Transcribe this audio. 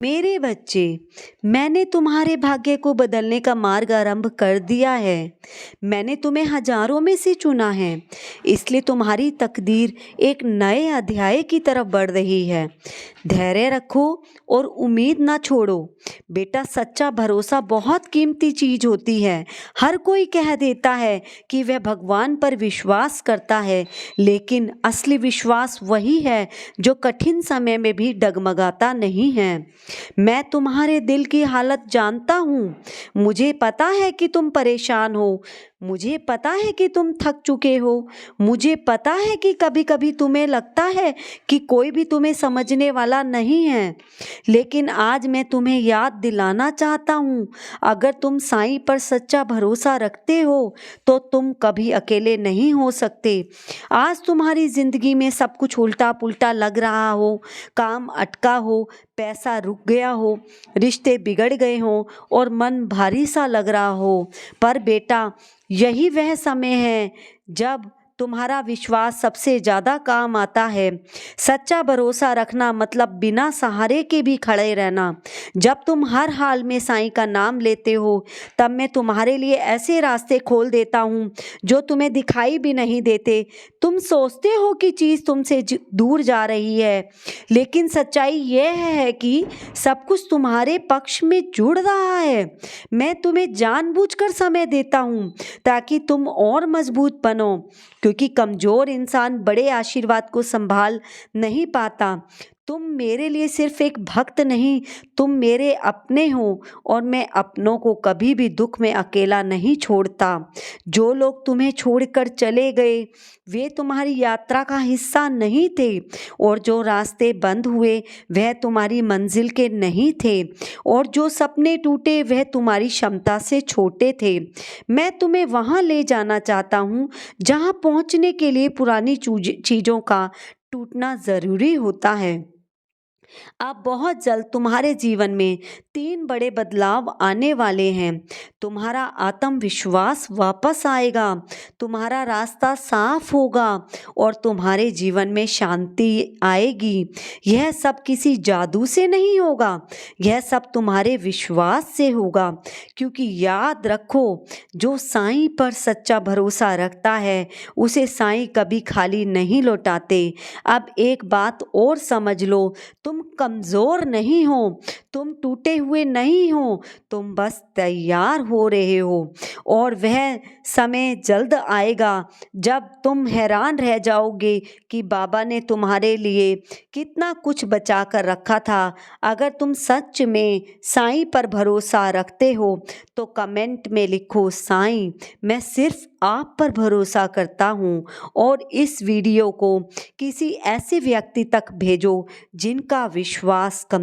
मेरे बच्चे, मैंने तुम्हारे भाग्य को बदलने का मार्ग आरंभ कर दिया है। मैंने तुम्हें हजारों में से चुना है, इसलिए तुम्हारी तकदीर एक नए अध्याय की तरफ बढ़ रही है। धैर्य रखो और उम्मीद ना छोड़ो। बेटा, सच्चा भरोसा बहुत कीमती चीज होती है। हर कोई कह देता है कि वह भगवान पर विश्वास करता है, लेकिन असली विश्वास वही है जो कठिन समय में भी डगमगाता नहीं है। मैं तुम्हारे दिल की हालत जानता हूँ। मुझे पता है कि तुम परेशान हो। मुझे पता है कि तुम थक चुके हो। मुझे पता है कि कभी कभी तुम्हें लगता है कि कोई भी तुम्हें समझने वाला नहीं है। लेकिन आज मैं तुम्हें याद दिलाना चाहता हूँ, अगर तुम साईं पर सच्चा भरोसा रखते हो तो तुम कभी अकेले नहीं हो सकते। आज तुम्हारी जिंदगी में सब कुछ उल्टा पुल्टा लग रहा हो, काम अटका हो, पैसा रुक गया हो, रिश्ते बिगड़ गए हो और मन भारी सा लग रहा हो, पर बेटा, यही वह समय है जब तुम्हारा विश्वास सबसे ज़्यादा काम आता है। सच्चा भरोसा रखना मतलब बिना सहारे के भी खड़े रहना। जब तुम हर हाल में साईं का नाम लेते हो, तब मैं तुम्हारे लिए ऐसे रास्ते खोल देता हूँ जो तुम्हें दिखाई भी नहीं देते। तुम सोचते हो कि चीज़ तुमसे दूर जा रही है, लेकिन सच्चाई यह है कि सब कुछ तुम्हारे पक्ष में जुड़ रहा है। मैं तुम्हें जानबूझकर समय देता हूँ ताकि तुम और मजबूत बनो, क्योंकि कमज़ोर इंसान बड़े आशीर्वाद को संभाल नहीं पाता। तुम मेरे लिए सिर्फ एक भक्त नहीं, तुम मेरे अपने हो और मैं अपनों को कभी भी दुख में अकेला नहीं छोड़ता। जो लोग तुम्हें छोड़कर चले गए वे तुम्हारी यात्रा का हिस्सा नहीं थे, और जो रास्ते बंद हुए वह तुम्हारी मंजिल के नहीं थे, और जो सपने टूटे वह तुम्हारी क्षमता से छोटे थे। मैं तुम्हें वहाँ ले जाना चाहता हूँ जहाँ पहुँचने के लिए पुरानी चीज़ों का टूटना ज़रूरी होता है। अब बहुत जल्द तुम्हारे जीवन में 3 बड़े बदलाव आने वाले हैं। तुम्हारा आत्मविश्वास वापस आएगा, तुम्हारा रास्ता साफ होगा और तुम्हारे जीवन में शांति आएगी। यह सब किसी जादू से नहीं होगा, यह सब तुम्हारे विश्वास से होगा। क्योंकि याद रखो, जो साईं पर सच्चा भरोसा रखता है उसे साईं कभी खाली नहीं लौटाते। अब एक बात और समझ लो, तुम कमज़ोर नहीं हो, तुम टूटे हुए नहीं हो, तुम बस तैयार हो रहे हो। और वह समय जल्द आएगा जब तुम हैरान रह जाओगे कि बाबा ने तुम्हारे लिए कितना कुछ बचा कर रखा था। अगर तुम सच में साईं पर भरोसा रखते हो तो कमेंट में लिखो, साईं मैं सिर्फ आप पर भरोसा करता हूँ, और इस वीडियो को किसी ऐसे व्यक्ति तक भेजो जिनका विश्वास कम